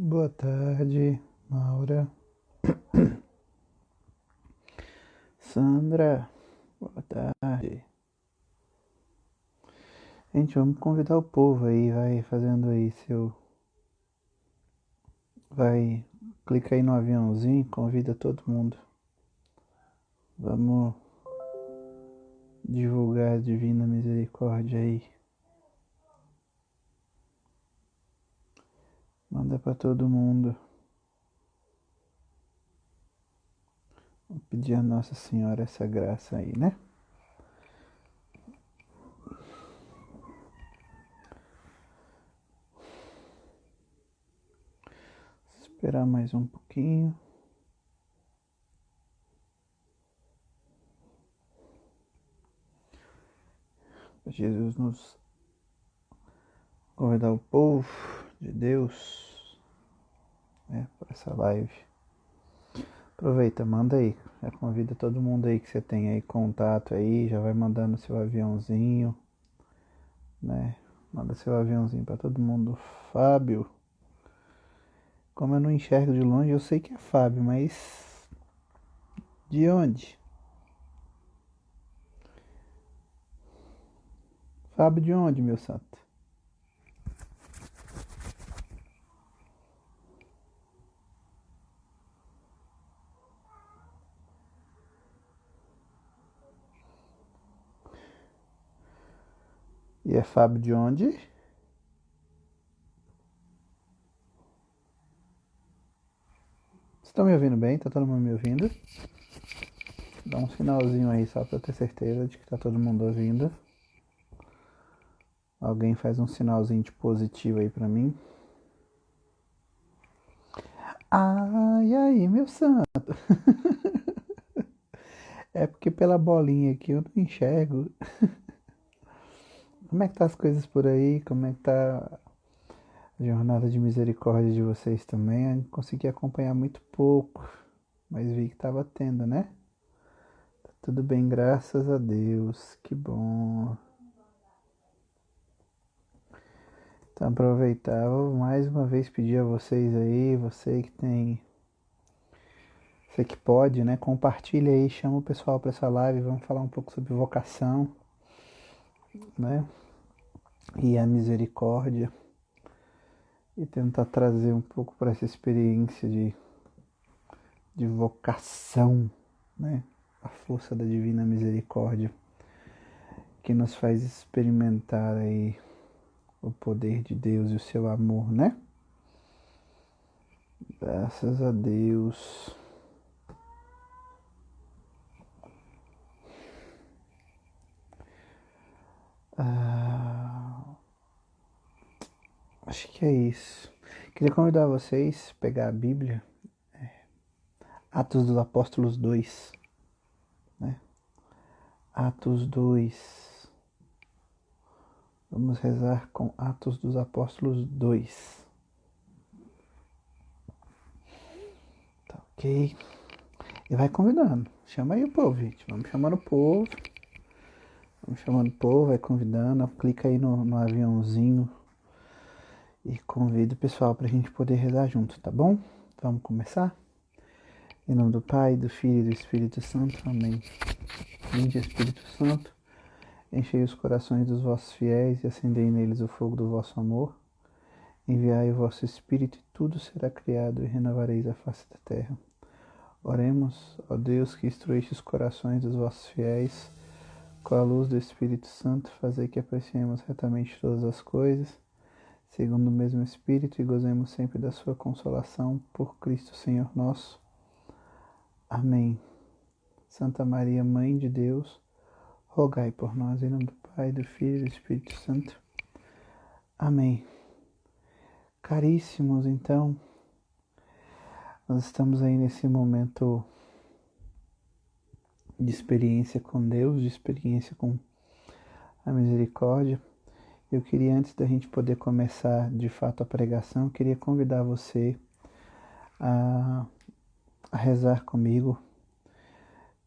Boa tarde, Maura. Sandra, boa tarde. Gente, vamos convidar o povo aí, vai fazendo aí seu. Vai, clica aí no aviãozinho, convida todo mundo. Vamos divulgar a Divina Misericórdia aí. Manda pra todo mundo. Vou pedir a Nossa Senhora essa graça aí, né? Esperar mais um pouquinho. Pra Jesus nos convidar o povo de Deus, né, para essa live. Aproveita, manda aí. Já convida todo mundo aí que você tem aí contato aí, já vai mandando seu aviãozinho, né? Manda seu aviãozinho para todo mundo. Fábio. Como eu não enxergo de longe, eu sei que é Fábio, mas de onde? Fábio de onde, meu santo? E é Fábio de onde? Vocês estão me ouvindo bem? Tá todo mundo me ouvindo? Dá um sinalzinho aí só pra eu ter certeza de que tá todo mundo ouvindo. Alguém faz um sinalzinho de positivo aí pra mim. Ai, aí, meu santo. É porque pela bolinha aqui eu não enxergo. Como é que tá as coisas por aí? Como é que tá a jornada de misericórdia de vocês também? Eu não consegui acompanhar muito pouco, mas vi que tava tendo, né? Tá tudo bem, graças a Deus. Que bom. Então aproveitar, vou mais uma vez pedir a vocês aí, você que pode, né? Compartilha aí, chama o pessoal para essa live, vamos falar um pouco sobre vocação, né? E a misericórdia. E tentar trazer um pouco para essa experiência de vocação, né? A força da divina misericórdia que nos faz experimentar aí o poder de Deus e o seu amor, né? Graças a Deus. Ah, acho que é isso. Queria convidar vocês a pegar a Bíblia, Atos dos Apóstolos 2, né? Atos 2. Vamos rezar com Atos dos Apóstolos 2. Tá ok? E vai convidando. Chama aí o povo, gente. Vamos chamando o povo. Vamos chamando o povo, vai convidando. Clica aí no aviãozinho e convida o pessoal pra gente poder rezar junto, tá bom? Vamos começar? Em nome do Pai, do Filho e do Espírito Santo. Amém. Vinde, Espírito Santo, enchei os corações dos vossos fiéis e acendei neles o fogo do vosso amor. Enviai o vosso Espírito e tudo será criado e renovareis a face da terra. Oremos, ó Deus, que instruíste os corações dos vossos fiéis, com a luz do Espírito Santo, fazei que apreciemos retamente todas as coisas, segundo o mesmo Espírito, e gozemos sempre da sua consolação, por Cristo Senhor nosso. Amém. Santa Maria, Mãe de Deus, rogai por nós, em nome do Pai, do Filho e do Espírito Santo. Amém. Caríssimos, então, nós estamos aí nesse momento de experiência com Deus, de experiência com a misericórdia. Eu queria, antes da gente poder começar de fato a pregação, eu queria convidar você a, a rezar comigo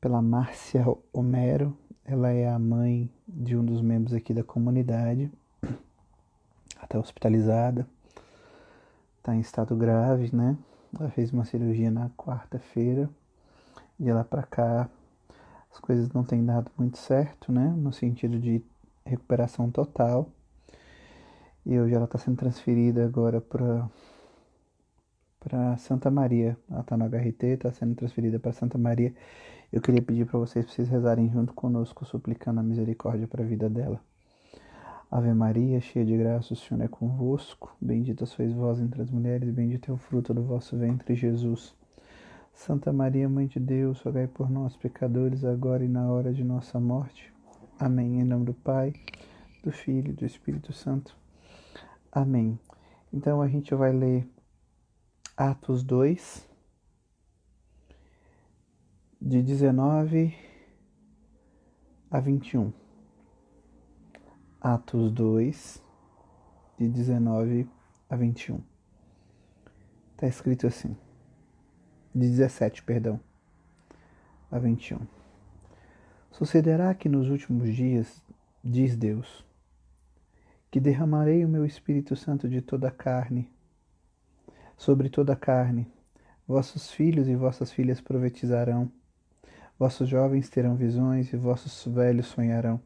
pela Márcia Homero. Ela é a mãe de um dos membros aqui da comunidade, ela está hospitalizada, está em estado grave, né? Ela fez uma cirurgia na quarta-feira. De lá para cá, as coisas não têm dado muito certo, né? No sentido de recuperação total. E hoje ela está sendo transferida agora para Santa Maria. Ela está no HRT, está sendo transferida para Santa Maria. Eu queria pedir para vocês rezarem junto conosco, suplicando a misericórdia para a vida dela. Ave Maria, cheia de graça, o Senhor é convosco. Bendita sois vós entre as mulheres, bendito é o fruto do vosso ventre, Jesus. Santa Maria, Mãe de Deus, rogai por nós, pecadores, agora e na hora de nossa morte. Amém. Em nome do Pai, do Filho e do Espírito Santo. Amém. Então a gente vai ler Atos 2, de 19 a 21. Atos 2, de 19 a 21. Está escrito assim, de 17, perdão, a 21. Sucederá que nos últimos dias, diz Deus, que derramarei o meu Espírito Santo de toda a carne, sobre toda a carne. Vossos filhos e vossas filhas profetizarão, vossos jovens terão visões e vossos velhos sonharão.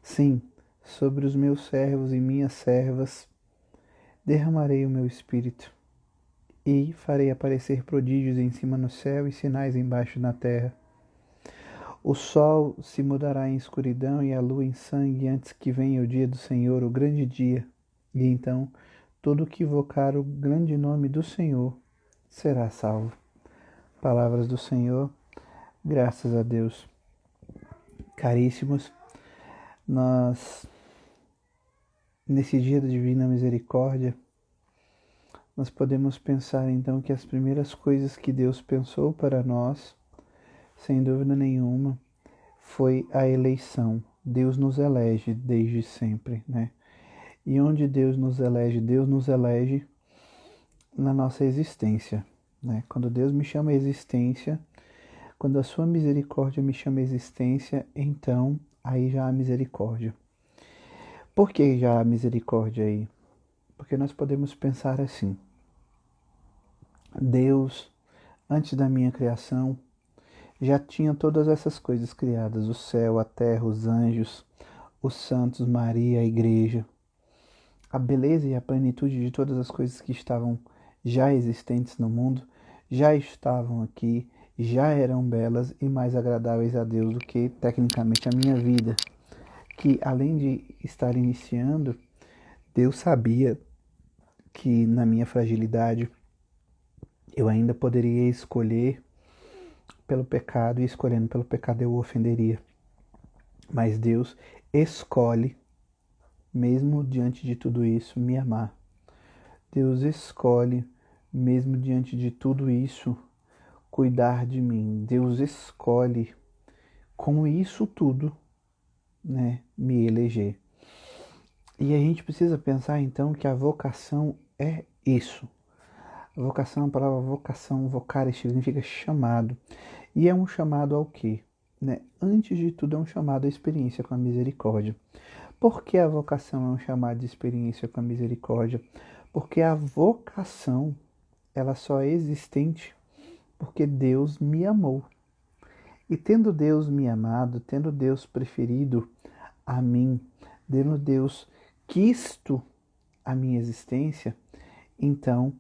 Sim, sobre os meus servos e minhas servas derramarei o meu Espírito, e farei aparecer prodígios em cima no céu e sinais embaixo na terra. O sol se mudará em escuridão e a lua em sangue antes que venha o dia do Senhor, o grande dia. E então todo que invocar o grande nome do Senhor será salvo. Palavras do Senhor, graças a Deus. Caríssimos, nesse dia da Divina Misericórdia, nós podemos pensar então que as primeiras coisas que Deus pensou para nós, sem dúvida nenhuma, foi a eleição. Deus nos elege desde sempre, né? E onde Deus nos elege na nossa existência, né? Quando Deus me chama à existência, quando a sua misericórdia me chama à existência, então aí já há misericórdia. Por que já há misericórdia aí? Porque nós podemos pensar assim: Deus, antes da minha criação, já tinha todas essas coisas criadas, o céu, a terra, os anjos, os santos, Maria, a igreja. A beleza e a plenitude de todas as coisas que estavam já existentes no mundo, já estavam aqui, já eram belas e mais agradáveis a Deus do que, tecnicamente, a minha vida, que além de estar iniciando, Deus sabia que na minha fragilidade eu ainda poderia escolher pelo pecado, e escolhendo pelo pecado eu o ofenderia. Mas Deus escolhe, mesmo diante de tudo isso, me amar. Deus escolhe, mesmo diante de tudo isso, cuidar de mim. Deus escolhe, com isso tudo, né, me eleger. E a gente precisa pensar então que a vocação é isso. A vocação, a palavra vocação, vocare, significa chamado. E é um chamado ao quê? Né? Antes de tudo, é um chamado à experiência com a misericórdia. Por que a vocação é um chamado de experiência com a misericórdia? Porque a vocação, ela só é existente porque Deus me amou. E tendo Deus me amado, tendo Deus preferido a mim, tendo Deus quisto a minha existência, então,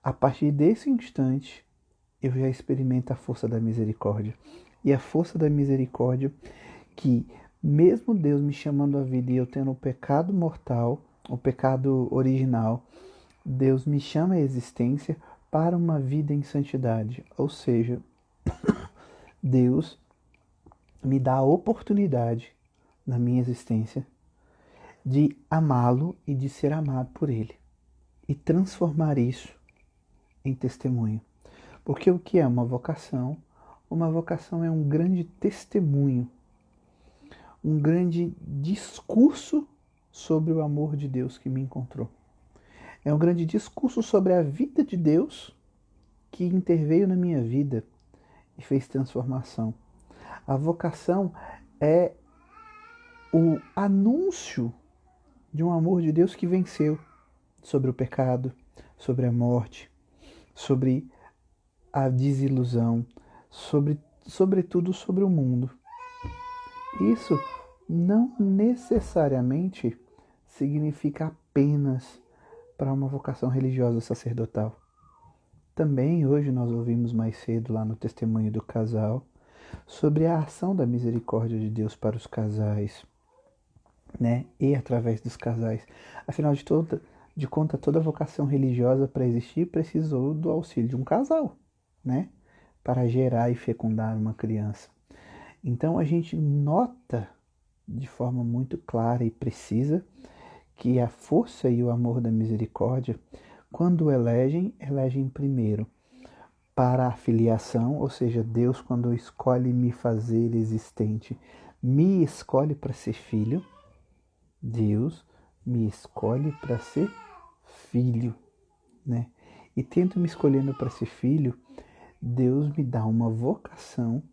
a partir desse instante, eu já experimento a força da misericórdia. E a força da misericórdia que, mesmo Deus me chamando à vida e eu tendo o pecado mortal, o pecado original, Deus me chama à existência para uma vida em santidade. Ou seja, Deus me dá a oportunidade na minha existência de amá-lo e de ser amado por ele. E transformar isso em testemunho. Porque o que é uma vocação? Uma vocação é um grande testemunho, um grande discurso sobre o amor de Deus que me encontrou. É um grande discurso sobre a vida de Deus que interveio na minha vida e fez transformação. A vocação é o anúncio de um amor de Deus que venceu sobre o pecado, sobre a morte, sobre a desilusão, sobretudo sobre o mundo. Isso não necessariamente significa apenas para uma vocação religiosa sacerdotal. Também hoje nós ouvimos mais cedo lá no testemunho do casal sobre a ação da misericórdia de Deus para os casais, né? E através dos casais. Afinal de contas, toda vocação religiosa para existir precisou do auxílio de um casal, né? Para gerar e fecundar uma criança. Então a gente nota de forma muito clara e precisa que a força e o amor da misericórdia, quando elegem primeiro para a filiação, ou seja, Deus, quando escolhe me fazer existente, me escolhe para ser filho. Deus me escolhe para ser filho, né? E tendo me escolhendo para ser filho, Deus me dá uma vocação,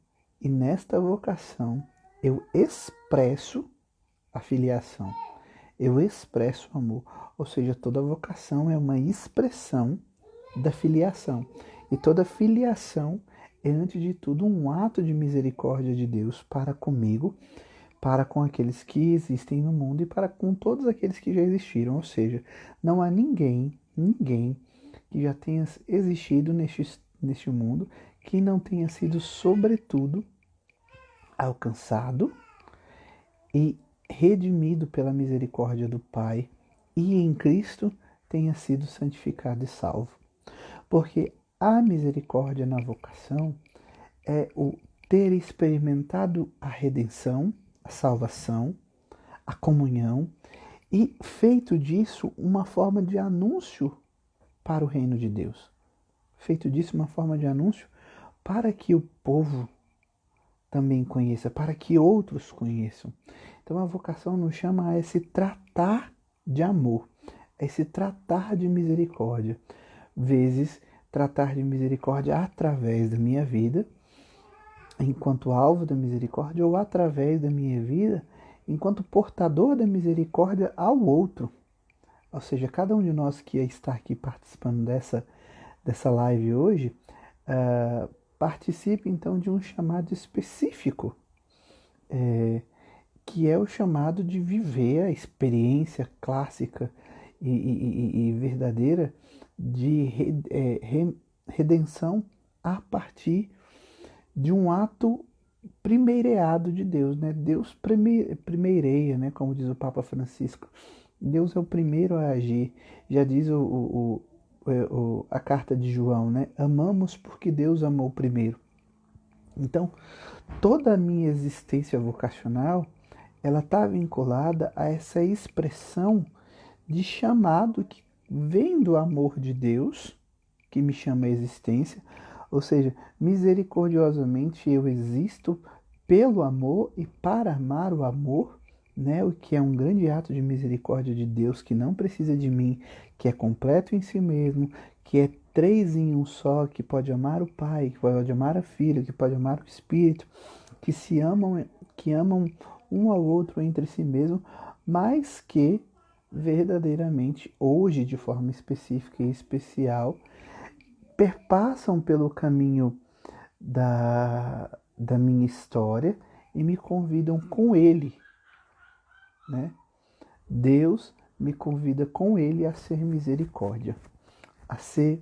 e nesta vocação eu expresso a filiação, eu expresso o amor. Ou seja, toda vocação é uma expressão da filiação. E toda filiação é, antes de tudo, um ato de misericórdia de Deus para comigo, para com aqueles que existem no mundo e para com todos aqueles que já existiram. Ou seja, não há ninguém que já tenha existido neste mundo que não tenha sido, sobretudo, alcançado e redimido pela misericórdia do Pai e em Cristo tenha sido santificado e salvo. Porque a misericórdia na vocação é o ter experimentado a redenção, a salvação, a comunhão e feito disso uma forma de anúncio para o reino de Deus. Feito disso uma forma de anúncio para que o povo também conheça, para que outros conheçam. Então a vocação nos chama a esse tratar de amor, a esse tratar de misericórdia. Vezes tratar de misericórdia através da minha vida, enquanto alvo da misericórdia, ou através da minha vida, enquanto portador da misericórdia ao outro. Ou seja, cada um de nós que está aqui participando dessa live hoje, participe então de um chamado específico, que é o chamado de viver a experiência clássica e verdadeira de redenção a partir de um ato primeireado de Deus, né? Deus primeireia, né? Como diz o Papa Francisco. Deus é o primeiro a agir. Já diz a carta de João, né? Amamos porque Deus amou primeiro. Então, toda a minha existência vocacional, ela está vinculada a essa expressão de chamado que vem do amor de Deus, que me chama a existência. Ou seja, misericordiosamente eu existo pelo amor e para amar o amor, né? O que é um grande ato de misericórdia de Deus, que não precisa de mim, que é completo em si mesmo, que é três em um só, que pode amar o Pai, que pode amar a Filha, que pode amar o Espírito, que se amam, que amam um ao outro entre si mesmo, mas que verdadeiramente, hoje de forma específica e especial, perpassam pelo caminho da minha história e me convidam com Ele, né? Deus me convida com Ele a ser misericórdia, a ser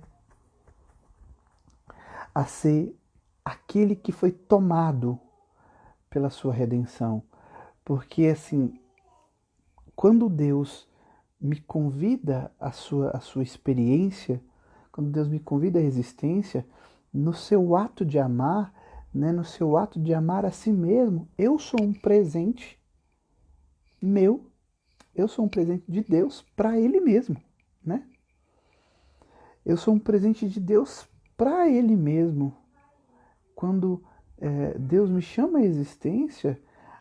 aquele que foi tomado pela sua redenção. Porque assim, quando Deus me convida à sua experiência, quando Deus me convida à existência, no seu ato de amar, né, no seu ato de amar a si mesmo, eu sou um presente meu, eu sou um presente de Deus para Ele mesmo, né? Eu sou um presente de Deus para Ele mesmo. Quando Deus me chama à existência,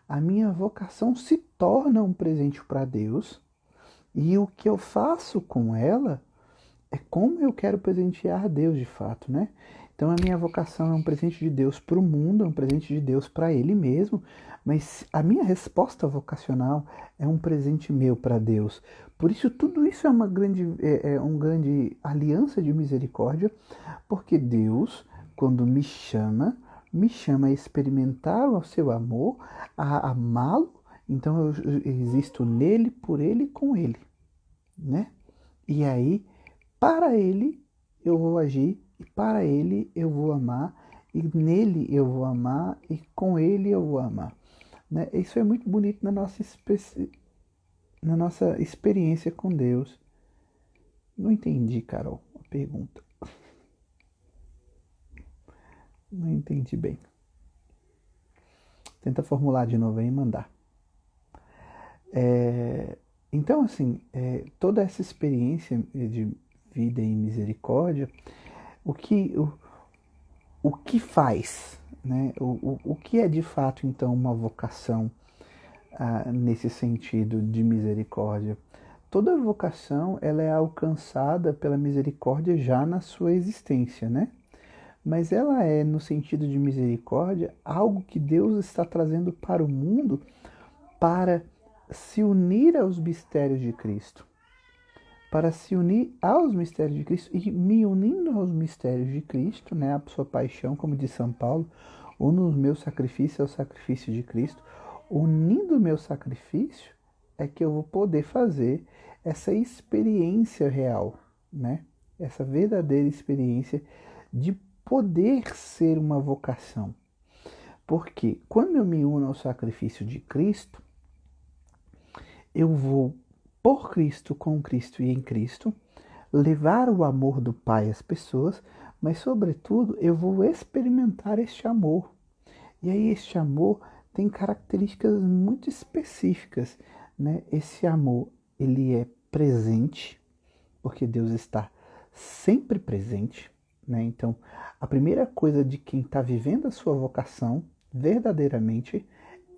a minha vocação se torna um presente para Deus, e o que eu faço com ela é como eu quero presentear Deus de fato, né? Então a minha vocação é um presente de Deus para o mundo, é um presente de Deus para Ele mesmo, mas a minha resposta vocacional é um presente meu para Deus. Por isso tudo isso é uma grande aliança de misericórdia, porque Deus, quando me chama a experimentar o seu amor, a amá-lo, então eu existo nele, por ele e com ele, né? E aí, para ele eu vou agir, e para ele eu vou amar, e nele eu vou amar, e com ele eu vou amar, né? Isso é muito bonito na nossa experiência com Deus. Não entendi, Carol, a pergunta. Não entendi bem. Tenta formular de novo aí e mandar. Então, assim, toda essa experiência de vida em misericórdia, o que faz, né? O que é de fato, então, uma vocação nesse sentido de misericórdia? Toda vocação ela é alcançada pela misericórdia já na sua existência, né? Mas ela é, no sentido de misericórdia, algo que Deus está trazendo para o mundo para se unir aos mistérios de Cristo. Para se unir aos mistérios de Cristo e me unindo aos mistérios de Cristo, né, a sua paixão, como diz São Paulo, uno os meus sacrifícios ao sacrifício de Cristo. Unindo o meu sacrifício é que eu vou poder fazer essa experiência real, né? Essa verdadeira experiência de poder ser uma vocação. Porque quando eu me uno ao sacrifício de Cristo, eu vou, por Cristo, com Cristo e em Cristo, levar o amor do Pai às pessoas, mas, sobretudo, eu vou experimentar este amor. E aí, este amor tem características muito específicas, né? Esse amor, ele é presente, porque Deus está sempre presente, né? Então, a primeira coisa de quem está vivendo a sua vocação, verdadeiramente,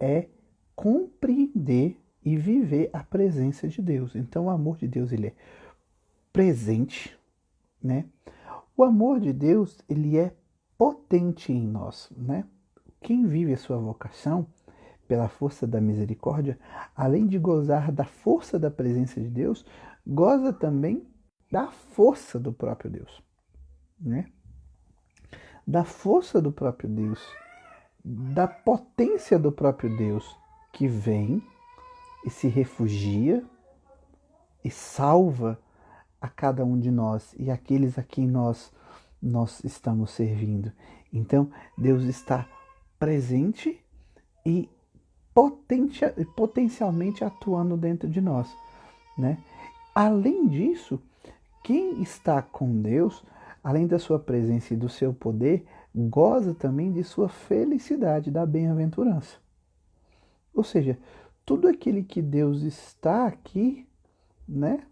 é compreender e viver a presença de Deus. Então, o amor de Deus, ele é presente, né? O amor de Deus, ele é potente em nós, né? Quem vive a sua vocação pela força da misericórdia, além de gozar da força da presença de Deus, goza também da força do próprio Deus, né? Da força do próprio Deus, da potência do próprio Deus, que vem e se refugia e salva a cada um de nós e aqueles a quem nós estamos servindo. Então, Deus está presente e potencialmente atuando dentro de nós, né? Além disso, quem está com Deus, além da sua presença e do seu poder, goza também de sua felicidade, da bem-aventurança. Ou seja, tudo aquele que Deus está aqui, né?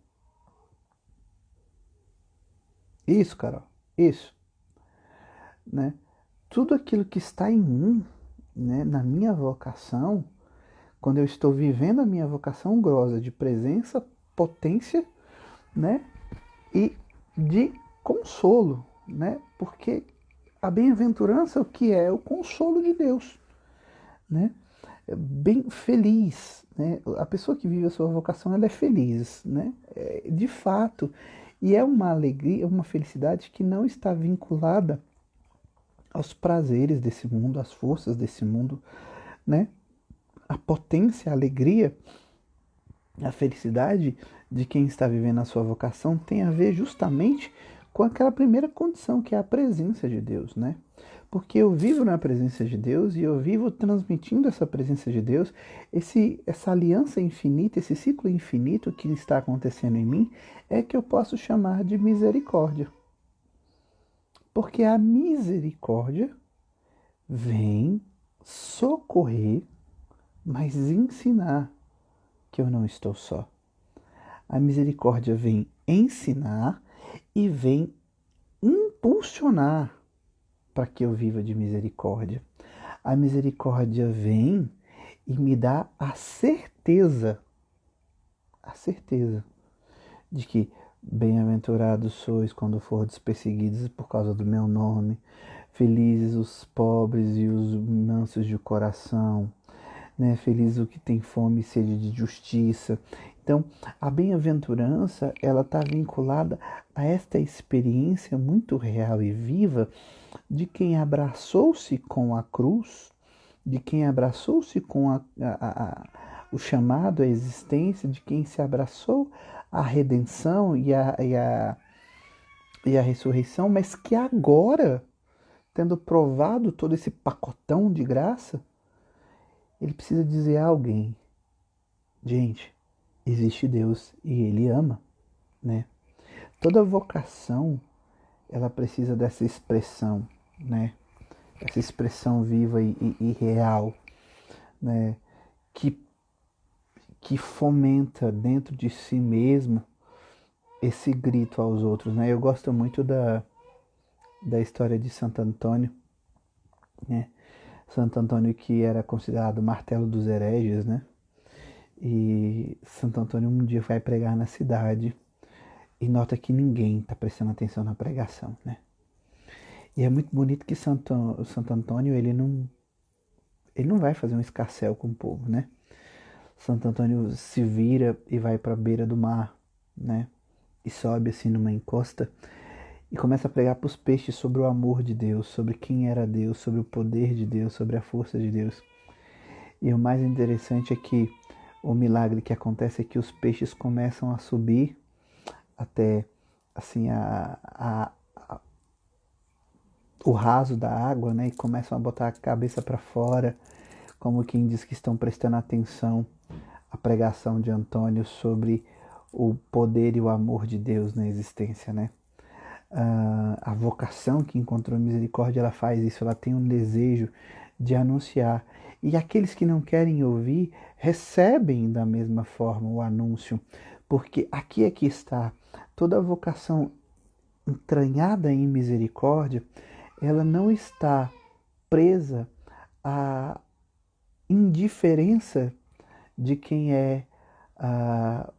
Isso, Carol, isso, né? Tudo aquilo que está em mim, né, na minha vocação, quando eu estou vivendo a minha vocação, goza de presença, potência, né, e de consolo, né? Porque a bem-aventurança, o que é? O consolo de Deus, né? Bem feliz, né? A pessoa que vive a sua vocação, ela é feliz, né? De fato, e é uma alegria, uma felicidade que não está vinculada aos prazeres desse mundo, às forças desse mundo, né? A potência, a alegria, a felicidade de quem está vivendo a sua vocação tem a ver justamente com aquela primeira condição, que é a presença de Deus, né? Porque eu vivo na presença de Deus e eu vivo transmitindo essa presença de Deus, essa aliança infinita, esse ciclo infinito que está acontecendo em mim, é que eu posso chamar de misericórdia. Porque a misericórdia vem socorrer, mas ensinar que eu não estou só. A misericórdia vem ensinar e vem impulsionar para que eu viva de misericórdia. A misericórdia vem e me dá a certeza de que Bem-aventurados sois quando fordes perseguidos por causa do meu nome. Felizes os pobres e os mansos de coração, né? Feliz o que tem fome e sede de justiça. Então, a bem-aventurança, ela está vinculada a esta experiência muito real e viva de quem abraçou-se com a cruz, de quem abraçou-se com o chamado à existência, de quem se abraçou à redenção e a ressurreição, mas que agora, tendo provado todo esse pacotão de graça, ele precisa dizer a alguém: gente, existe Deus e Ele ama, né? Toda vocação, ela precisa dessa expressão, né? Essa expressão viva e real, né? Que, que fomenta dentro de si mesmo esse grito aos outros, né? Eu gosto muito da história de Santo Antônio, né? Santo Antônio que era considerado o martelo dos hereges, né? E Santo Antônio um dia vai pregar na cidade e nota que ninguém está prestando atenção na pregação, né? E é muito bonito que Santo Antônio ele não vai fazer um escarcéu com o povo, né? Santo Antônio se vira e vai para a beira do mar, né? E sobe assim numa encosta e começa a pregar para os peixes sobre o amor de Deus, sobre quem era Deus, sobre o poder de Deus, sobre a força de Deus. E o mais interessante é que o milagre que acontece é que os peixes começam a subir até assim o raso da água, né? E começam a botar a cabeça para fora, como quem diz que estão prestando atenção à pregação de Antônio sobre o poder e o amor de Deus na existência, né? A vocação que encontrou misericórdia, ela faz isso, ela tem um desejo de anunciar. E aqueles que não querem ouvir, recebem da mesma forma o anúncio, porque aqui é que está toda a vocação entranhada em misericórdia, ela não está presa à indiferença de quem é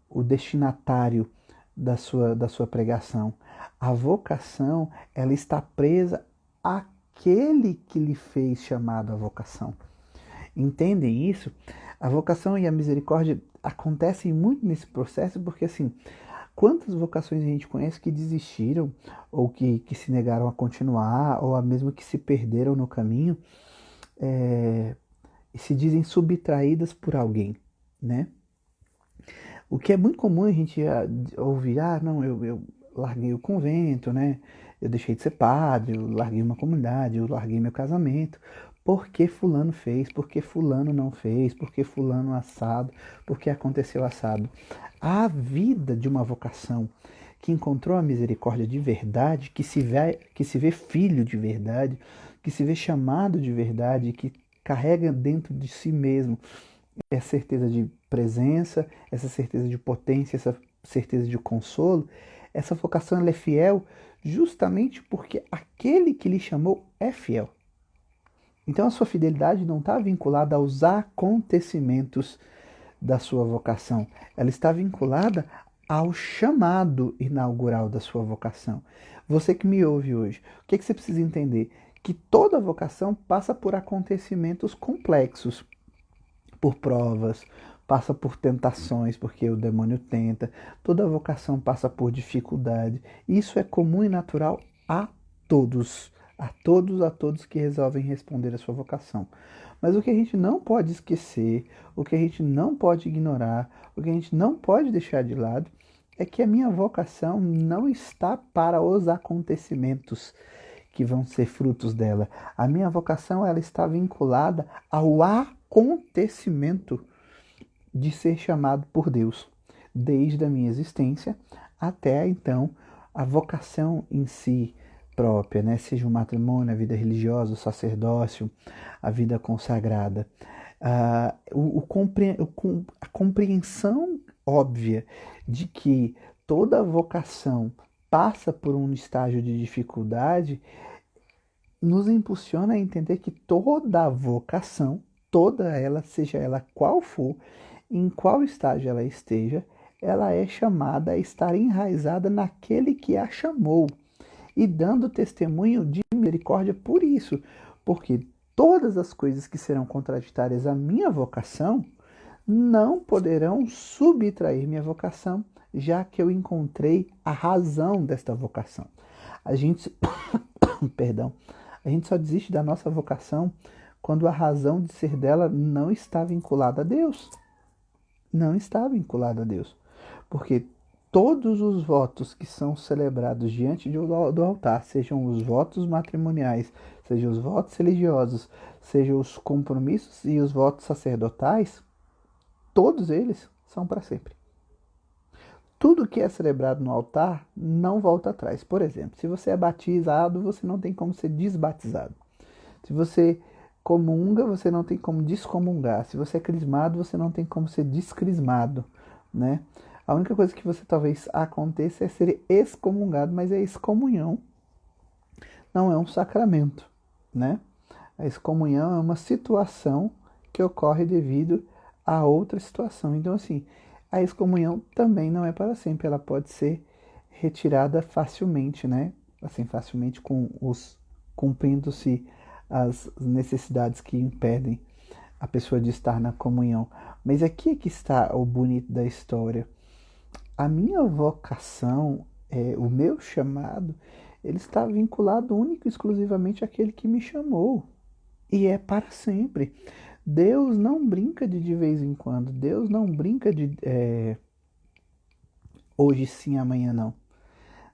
o destinatário da sua pregação. A vocação, ela está presa àquele que lhe fez chamado à vocação. Entendem isso? A vocação e a misericórdia acontecem muito nesse processo porque, assim, quantas vocações a gente conhece que desistiram ou que se negaram a continuar ou mesmo que se perderam no caminho e se dizem subtraídas por alguém, né? O que é muito comum a gente ouvir: não, eu larguei o convento, né? Eu deixei de ser padre, eu larguei uma comunidade, eu larguei meu casamento. Por que fulano fez? Por que fulano não fez? Por que fulano assado? Por que aconteceu assado? A vida de uma vocação que encontrou a misericórdia de verdade, que se vê filho de verdade, que se vê chamado de verdade, que carrega dentro de si mesmo essa certeza de presença, essa certeza de potência, essa certeza de consolo, essa vocação ela é fiel justamente porque aquele que lhe chamou é fiel. Então a sua fidelidade não está vinculada aos acontecimentos da sua vocação, ela está vinculada ao chamado inaugural da sua vocação. Você que me ouve hoje, o que você precisa entender? Que toda vocação passa por acontecimentos complexos, por provas, passa por tentações, porque o demônio tenta. Toda vocação passa por dificuldade. Isso é comum e natural a todos. A todos que resolvem responder a sua vocação. Mas o que a gente não pode esquecer, o que a gente não pode ignorar, o que a gente não pode deixar de lado, é que a minha vocação não está para os acontecimentos que vão ser frutos dela. A minha vocação ela está vinculada ao acontecimento de ser chamado por Deus, desde a minha existência até então a vocação em si própria, né? Seja o matrimônio, a vida religiosa, o sacerdócio, a vida consagrada. A compreensão óbvia de que toda vocação passa por um estágio de dificuldade nos impulsiona a entender que toda vocação, toda ela, seja ela qual for, em qual estágio ela esteja, ela é chamada a estar enraizada naquele que a chamou e dando testemunho de misericórdia por isso, porque todas as coisas que serão contraditárias à minha vocação não poderão subtrair minha vocação, já que eu encontrei a razão desta vocação. A gente, perdão, a gente só desiste da nossa vocação quando a razão de ser dela não está vinculada a Deus. Não está vinculada a Deus. Porque todos os votos que são celebrados diante do altar, sejam os votos matrimoniais, sejam os votos religiosos, sejam os compromissos e os votos sacerdotais, todos eles são para sempre. Tudo que é celebrado no altar não volta atrás. Por exemplo, se você é batizado, você não tem como ser desbatizado. Se você comunga, você não tem como descomungar. Se você é crismado, você não tem como ser descrismado, né? A única coisa que você talvez aconteça é ser excomungado, mas a excomunhão não é um sacramento, né? A excomunhão é uma situação que ocorre devido a outra situação. Então, assim, a excomunhão também não é para sempre, ela pode ser retirada facilmente, né? Assim, facilmente cumprindo-se as necessidades que impedem a pessoa de estar na comunhão. Mas aqui é que está o bonito da história. A minha vocação, o meu chamado, ele está vinculado único e exclusivamente àquele que me chamou. E é para sempre. Deus não brinca de vez em quando. Deus não brinca de hoje sim, amanhã não.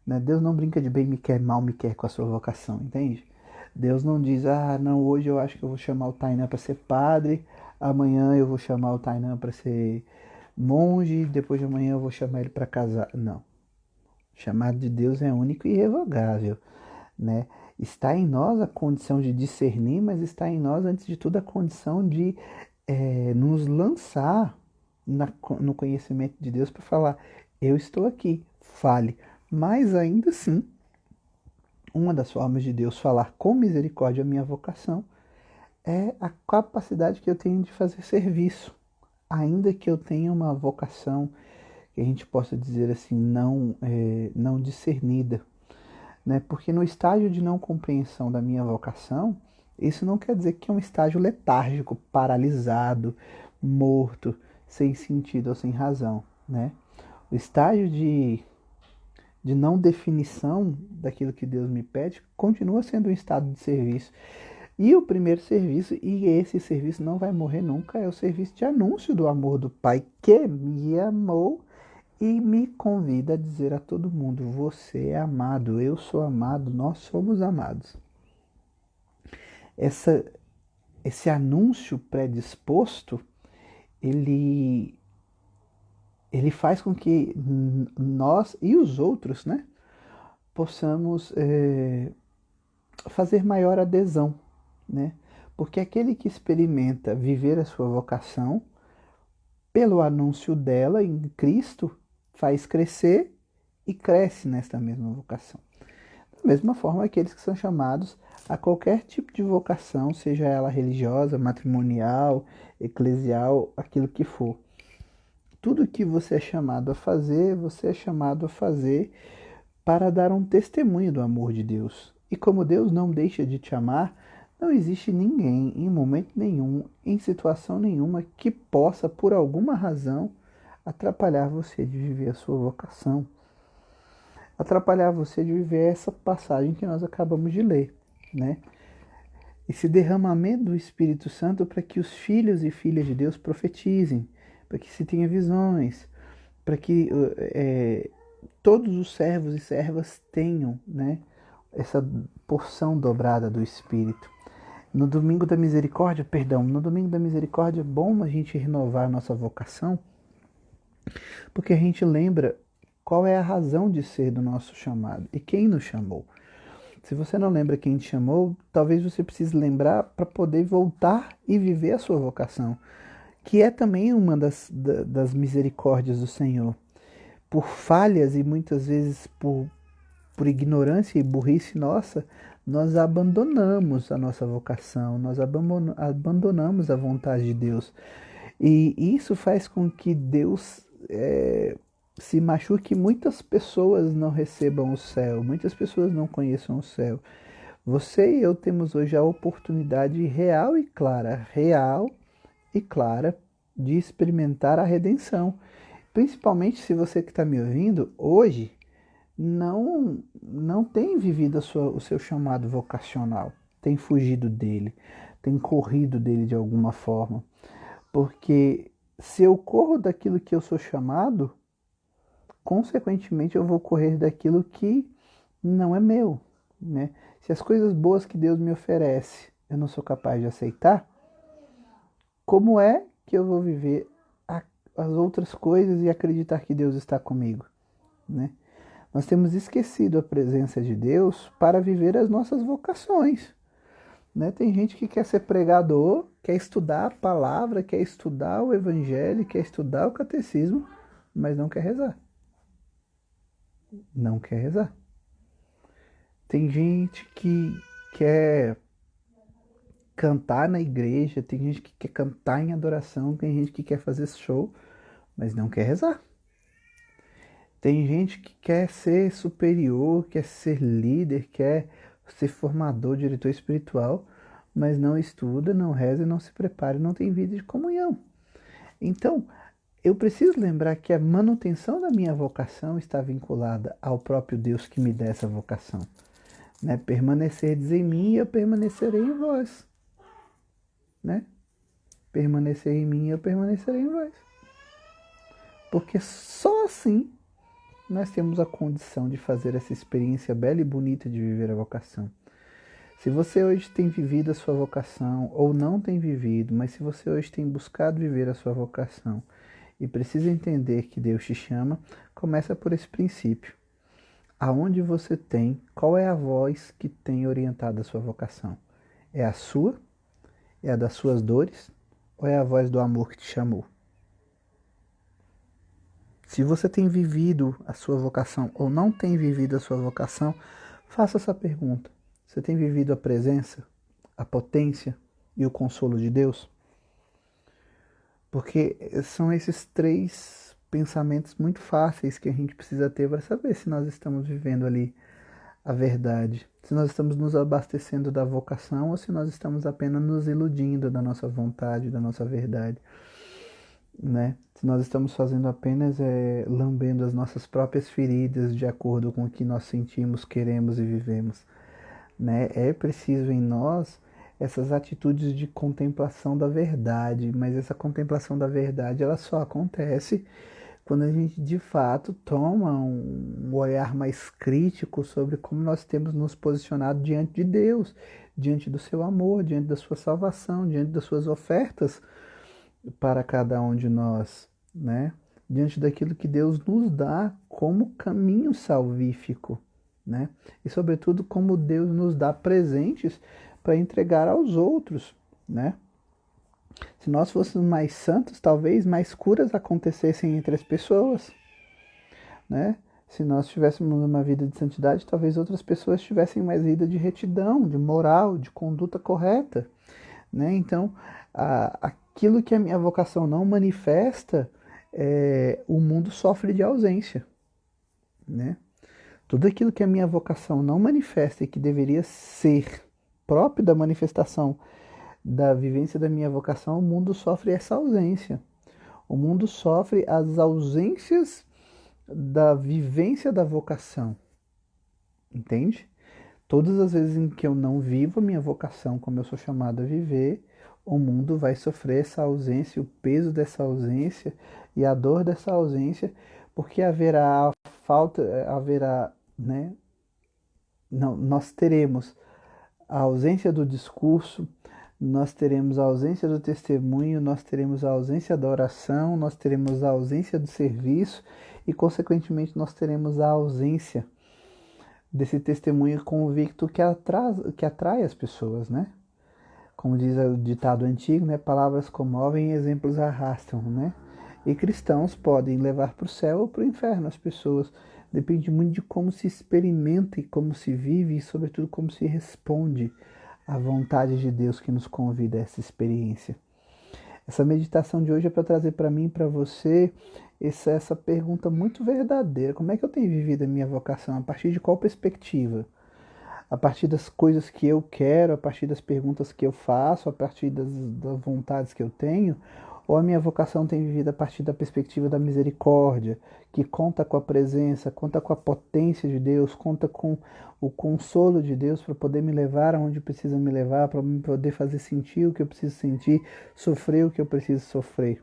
Né? Deus não brinca de bem me quer, mal me quer com a sua vocação, entende? Deus não diz, não, hoje eu acho que eu vou chamar o Tainan para ser padre, amanhã eu vou chamar o Tainan para ser monge, depois de amanhã eu vou chamar ele para casar. Não. O chamado de Deus é único e irrevogável, né? Está em nós a condição de discernir, mas está em nós, antes de tudo, a condição de nos lançar no conhecimento de Deus para falar, eu estou aqui, fale. Mas ainda assim, uma das formas de Deus falar com misericórdia a minha vocação é a capacidade que eu tenho de fazer serviço. Ainda que eu tenha uma vocação que a gente possa dizer assim, não discernida, né? Porque no estágio de não compreensão da minha vocação, isso não quer dizer que é um estágio letárgico, paralisado, morto, sem sentido ou sem razão, né? O estágio de não definição daquilo que Deus me pede continua sendo um estado de serviço. E o primeiro serviço, e esse serviço não vai morrer nunca, é o serviço de anúncio do amor do Pai que me amou e me convida a dizer a todo mundo, você é amado, eu sou amado, nós somos amados. Esse anúncio predisposto, ele faz com que nós e os outros, né, possamos fazer maior adesão, né? Porque aquele que experimenta viver a sua vocação, pelo anúncio dela em Cristo, faz crescer e cresce nesta mesma vocação. Da mesma forma, aqueles que são chamados a qualquer tipo de vocação, seja ela religiosa, matrimonial, eclesial, aquilo que for. Tudo que você é chamado a fazer, você é chamado a fazer para dar um testemunho do amor de Deus. E como Deus não deixa de te amar, não existe ninguém, em momento nenhum, em situação nenhuma, que possa, por alguma razão, atrapalhar você de viver a sua vocação. Atrapalhar você de viver essa passagem que nós acabamos de ler, né? Esse derramamento do Espírito Santo para que os filhos e filhas de Deus profetizem, para que se tenha visões, para que todos os servos e servas tenham, né, essa porção dobrada do Espírito. No domingo da misericórdia, é bom a gente renovar a nossa vocação, porque a gente lembra qual é a razão de ser do nosso chamado e quem nos chamou. Se você não lembra quem te chamou, talvez você precise lembrar para poder voltar e viver a sua vocação, que é também uma das misericórdias do Senhor. Por falhas e muitas vezes por ignorância e burrice nossa, nós abandonamos a nossa vocação, nós abandonamos a vontade de Deus. E isso faz com que Deus se machuque, muitas pessoas não recebam o céu, muitas pessoas não conheçam o céu. Você e eu temos hoje a oportunidade real e clara, de experimentar a redenção. Principalmente se você que está me ouvindo hoje não tem vivido o seu chamado vocacional, tem fugido dele, tem corrido dele de alguma forma. Porque se eu corro daquilo que eu sou chamado, consequentemente eu vou correr daquilo que não é meu, né? Se as coisas boas que Deus me oferece eu não sou capaz de aceitar, como é que eu vou viver as outras coisas e acreditar que Deus está comigo, né? Nós temos esquecido a presença de Deus para viver as nossas vocações, né? Tem gente que quer ser pregador, quer estudar a palavra, quer estudar o evangelho, quer estudar o catecismo, mas não quer rezar. Não quer rezar. Tem gente que quer cantar na igreja, tem gente que quer cantar em adoração, tem gente que quer fazer show, mas não quer rezar. Tem gente que quer ser superior, quer ser líder, quer ser formador, diretor espiritual, mas não estuda, não reza, não se prepara, não tem vida de comunhão. Então, eu preciso lembrar que a manutenção da minha vocação está vinculada ao próprio Deus que me dá essa vocação. Né? Permanecerdes em mim e eu permanecerei em vós. Né? Permanecer em mim e eu permanecerei em vós. Porque só assim nós temos a condição de fazer essa experiência bela e bonita de viver a vocação. Se você hoje tem vivido a sua vocação, ou não tem vivido, mas se você hoje tem buscado viver a sua vocação e precisa entender que Deus te chama, começa por esse princípio. Aonde você tem, qual é a voz que tem orientado a sua vocação? É a sua? É a das suas dores? Ou é a voz do amor que te chamou? Se você tem vivido a sua vocação ou não tem vivido a sua vocação, faça essa pergunta. Você tem vivido a presença, a potência e o consolo de Deus? Porque são esses três pensamentos muito fáceis que a gente precisa ter para saber se nós estamos vivendo ali a verdade. Se nós estamos nos abastecendo da vocação ou se nós estamos apenas nos iludindo da nossa vontade, da nossa verdade. Né? Se nós estamos fazendo apenas lambendo as nossas próprias feridas de acordo com o que nós sentimos, queremos e vivemos. Né? É preciso em nós essas atitudes de contemplação da verdade, mas essa contemplação da verdade ela só acontece quando a gente de fato toma um olhar mais crítico sobre como nós temos nos posicionado diante de Deus, diante do seu amor, diante da sua salvação, diante das suas ofertas para cada um de nós, né? Diante daquilo que Deus nos dá como caminho salvífico, né? E sobretudo como Deus nos dá presentes para entregar aos outros, né? Se nós fôssemos mais santos, talvez mais curas acontecessem entre as pessoas, né? Se nós tivéssemos uma vida de santidade, talvez outras pessoas tivessem mais vida de retidão, de moral, de conduta correta, né? Então, aquilo que a minha vocação não manifesta, o mundo sofre de ausência, né? Tudo aquilo que a minha vocação não manifesta e que deveria ser próprio da manifestação da vivência da minha vocação, o mundo sofre essa ausência. O mundo sofre as ausências da vivência da vocação, entende? Todas as vezes em que eu não vivo a minha vocação como eu sou chamado a viver, o mundo vai sofrer essa ausência, o peso dessa ausência e a dor dessa ausência, porque haverá falta, né? Não, nós teremos a ausência do discurso, nós teremos a ausência do testemunho, nós teremos a ausência da oração, nós teremos a ausência do serviço e, consequentemente, nós teremos a ausência desse testemunho convicto que atrai as pessoas, né? Como diz o ditado antigo, né? Palavras comovem e exemplos arrastam, né? E cristãos podem levar para o céu ou para o inferno as pessoas. Depende muito de como se experimenta e como se vive e, sobretudo, como se responde à vontade de Deus que nos convida a essa experiência. Essa meditação de hoje é para trazer para mim e para você essa pergunta muito verdadeira. Como é que eu tenho vivido a minha vocação? A partir de qual perspectiva? A partir das coisas que eu quero, a partir das perguntas que eu faço, a partir das vontades que eu tenho, ou a minha vocação tem vivido a partir da perspectiva da misericórdia, que conta com a presença, conta com a potência de Deus, conta com o consolo de Deus para poder me levar aonde precisa me levar, para poder fazer sentir o que eu preciso sentir, sofrer o que eu preciso sofrer.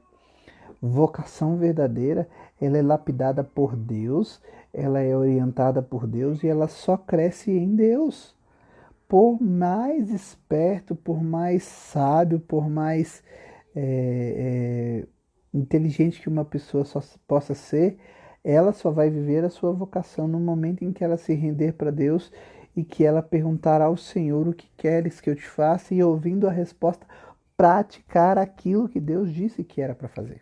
Vocação verdadeira, ela é lapidada por Deus, ela é orientada por Deus e ela só cresce em Deus. Por mais esperto, por mais sábio, por mais inteligente que uma pessoa só possa ser, ela só vai viver a sua vocação no momento em que ela se render para Deus e que ela perguntar ao Senhor o que queres que eu te faça e ouvindo a resposta, praticar aquilo que Deus disse que era para fazer.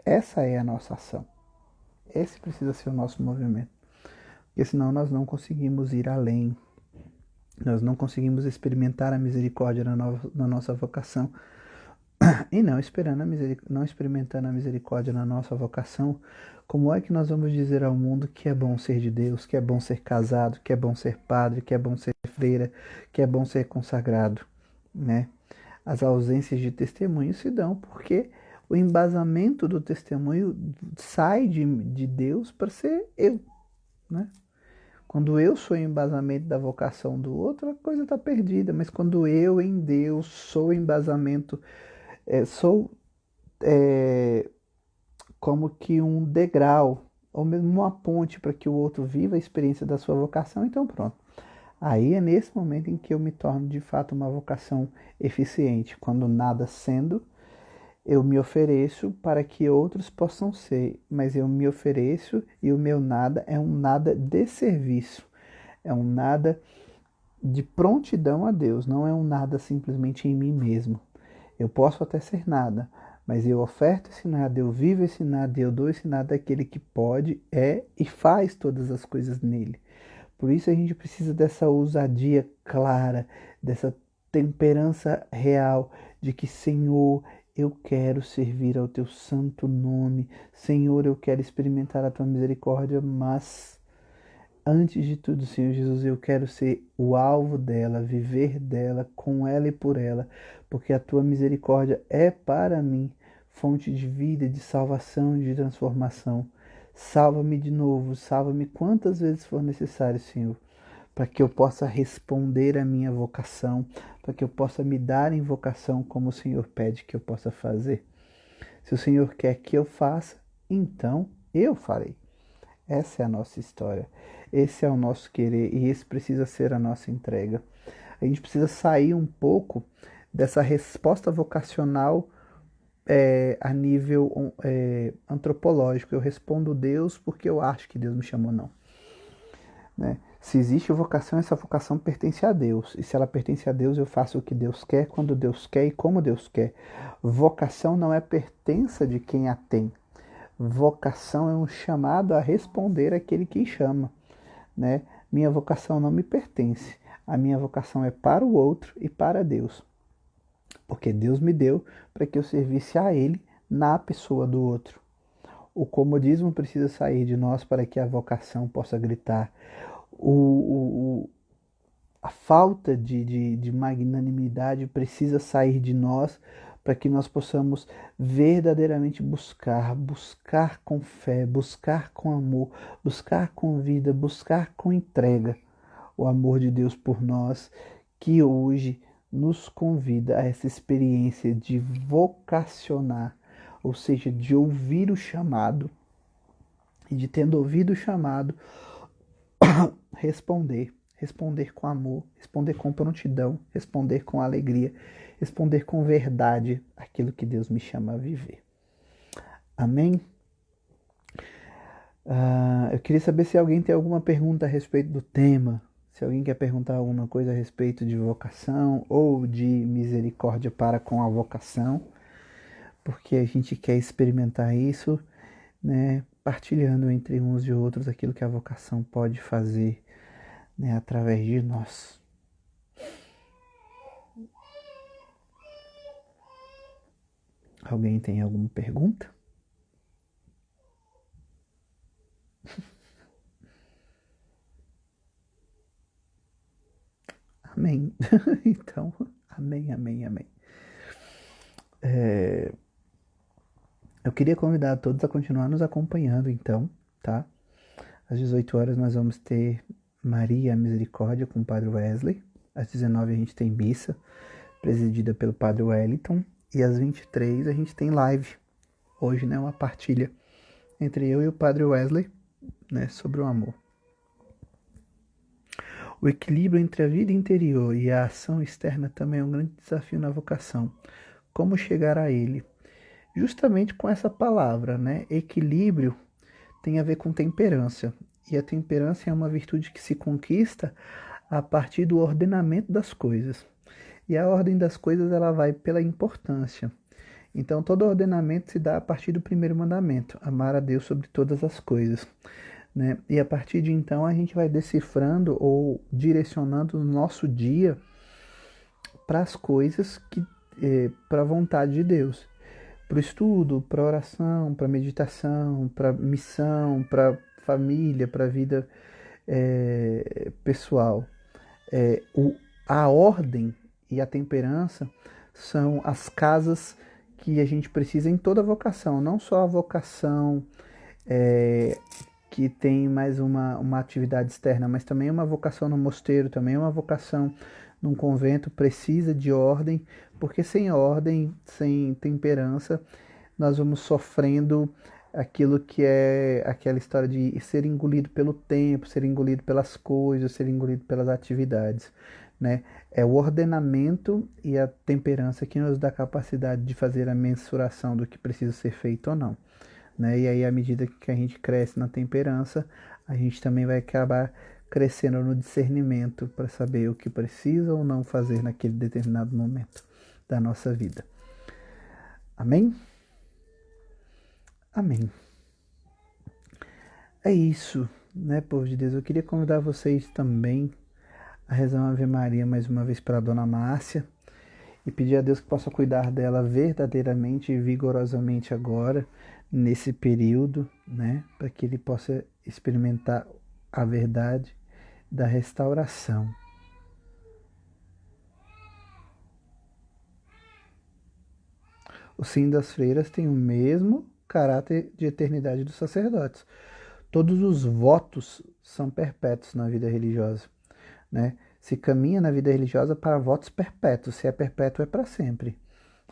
Essa é a nossa ação. Esse precisa ser o nosso movimento. Porque senão nós não conseguimos ir além. Nós não conseguimos experimentar a misericórdia na nossa vocação. E não experimentando a misericórdia na nossa vocação, como é que nós vamos dizer ao mundo que é bom ser de Deus, que é bom ser casado, que é bom ser padre, que é bom ser freira, que é bom ser consagrado, né? As ausências de testemunho se dão porque o embasamento do testemunho sai de Deus para ser eu, né? Quando eu sou o embasamento da vocação do outro, a coisa está perdida. Mas quando eu em Deus sou o embasamento, sou como que um degrau, ou mesmo uma ponte para que o outro viva a experiência da sua vocação, então pronto. Aí é nesse momento em que eu me torno de fato uma vocação eficiente, quando nada sendo, eu me ofereço para que outros possam ser, mas eu me ofereço e o meu nada é um nada de serviço, é um nada de prontidão a Deus, não é um nada simplesmente em mim mesmo. Eu posso até ser nada, mas eu oferto esse nada, eu vivo esse nada, eu dou esse nada àquele que pode, é e faz todas as coisas nele. Por isso a gente precisa dessa ousadia clara, dessa temperança real de que, Senhor, eu quero servir ao teu santo nome. Senhor, eu quero experimentar a tua misericórdia, mas antes de tudo, Senhor Jesus, eu quero ser o alvo dela, viver dela, com ela e por ela, porque a tua misericórdia é para mim fonte de vida, de salvação e de transformação. Salva-me de novo, salva-me quantas vezes for necessário, Senhor, para que eu possa responder à minha vocação, para que eu possa me dar em vocação como o Senhor pede que eu possa fazer. Se o Senhor quer que eu faça, então eu farei. Essa é a nossa história, esse é o nosso querer e esse precisa ser a nossa entrega. A gente precisa sair um pouco dessa resposta vocacional a nível antropológico. Eu respondo Deus porque eu acho que Deus me chamou, não. Né? Se existe vocação, essa vocação pertence a Deus. E se ela pertence a Deus, eu faço o que Deus quer, quando Deus quer e como Deus quer. Vocação não é pertença de quem a tem. Vocação é um chamado a responder àquele que chama. Né? Minha vocação não me pertence. A minha vocação é para o outro e para Deus. Porque Deus me deu para que eu servisse a Ele na pessoa do outro. O comodismo precisa sair de nós para que a vocação possa gritar. A falta de magnanimidade precisa sair de nós para que nós possamos verdadeiramente buscar com fé, buscar com amor, buscar com vida, buscar com entrega o amor de Deus por nós, que hoje nos convida a essa experiência de vocacionar, ou seja, de ouvir o chamado e de tendo ouvido o chamado, responder com amor, responder com prontidão, responder com alegria, responder com verdade aquilo que Deus me chama a viver. Amém? Eu queria saber se alguém tem alguma pergunta a respeito do tema, se alguém quer perguntar alguma coisa a respeito de vocação ou de misericórdia para com a vocação, porque a gente quer experimentar isso, né, partilhando entre uns e outros aquilo que a vocação pode fazer, né, através de nós. Alguém tem alguma pergunta? Amém. Então, amém, amém, amém. Eu queria convidar todos a continuar nos acompanhando, então, tá? Às 18 horas nós vamos ter Maria Misericórdia com o Padre Wesley. Às 19 a gente tem missa, presidida pelo Padre Wellington. E às 23 a gente tem live. Hoje, né, uma partilha entre eu e o Padre Wesley, né, sobre o amor. O equilíbrio entre a vida interior e a ação externa também é um grande desafio na vocação. Como chegar a ele? Justamente com essa palavra, né? Equilíbrio tem a ver com temperança. E a temperança é uma virtude que se conquista a partir do ordenamento das coisas. E a ordem das coisas ela vai pela importância. Então, todo ordenamento se dá a partir do primeiro mandamento, amar a Deus sobre todas as coisas. Né? E a partir de então a gente vai decifrando ou direcionando o nosso dia para as coisas que para a vontade de Deus, para o estudo, para a oração, para a meditação, para a missão, para a família, para a vida pessoal. A ordem e a temperança são as casas que a gente precisa em toda vocação, não só a vocação que tem mais uma atividade externa, mas também uma vocação no mosteiro, também uma vocação num convento precisa de ordem, porque sem ordem, sem temperança, nós vamos sofrendo aquilo que é aquela história de ser engolido pelo tempo, ser engolido pelas coisas, ser engolido pelas atividades, né? É o ordenamento e a temperança que nos dá a capacidade de fazer a mensuração do que precisa ser feito ou não. Né? E aí, à medida que a gente cresce na temperança, a gente também vai acabar crescendo no discernimento para saber o que precisa ou não fazer naquele determinado momento da nossa vida. Amém? Amém. É isso, né, povo de Deus? Eu queria convidar vocês também a rezar uma Ave Maria mais uma vez para a Dona Márcia e pedir a Deus que possa cuidar dela verdadeiramente e vigorosamente agora, nesse período, né, para que ele possa experimentar a verdade da restauração. O sim das freiras tem o mesmo caráter de eternidade dos sacerdotes. Todos os votos são perpétuos na vida religiosa, né? Se caminha na vida religiosa para votos perpétuos, se é perpétuo é para sempre.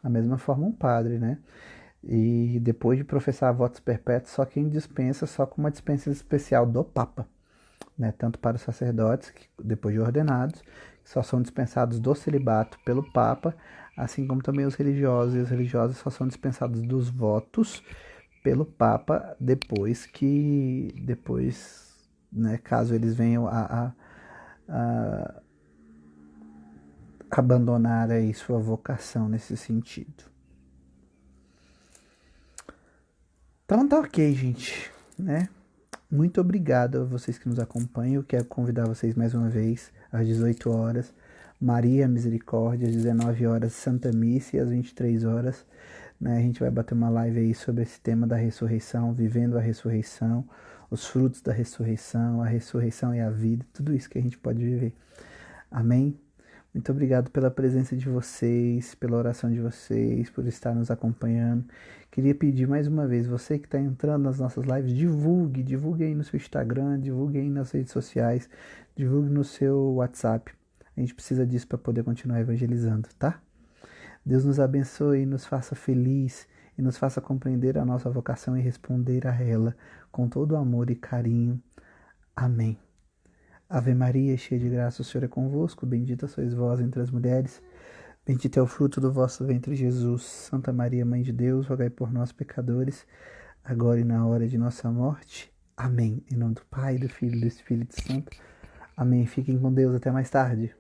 Da mesma forma um padre, né? E depois de professar votos perpétuos, só quem dispensa, só com uma dispensa especial do Papa, né? Tanto para os sacerdotes, que, depois de ordenados, que só são dispensados do celibato pelo Papa, assim como também os religiosos, e os religiosos só são dispensados dos votos pelo Papa depois, né, caso eles venham a abandonar aí sua vocação nesse sentido. Então tá ok, gente, né? Muito obrigado a vocês que nos acompanham. Eu quero convidar vocês mais uma vez às 18 horas, Maria Misericórdia, às 19 horas, Santa Missa e às 23 horas, né, a gente vai bater uma live aí sobre esse tema da ressurreição, vivendo a ressurreição, os frutos da ressurreição, a ressurreição e a vida, tudo isso que a gente pode viver. Amém? Muito obrigado pela presença de vocês, pela oração de vocês, por estar nos acompanhando. Queria pedir mais uma vez, você que está entrando nas nossas lives, divulgue aí no seu Instagram, divulgue aí nas redes sociais, divulgue no seu WhatsApp. A gente precisa disso para poder continuar evangelizando, tá? Deus nos abençoe e nos faça feliz e nos faça compreender a nossa vocação e responder a ela com todo amor e carinho. Amém. Ave Maria, cheia de graça, o Senhor é convosco, bendita sois vós entre as mulheres, bendito é o fruto do vosso ventre, Jesus. Santa Maria, Mãe de Deus, rogai por nós, pecadores, agora e na hora de nossa morte. Amém. Em nome do Pai, do Filho e do Espírito Santo. Amém. Fiquem com Deus. Até mais tarde.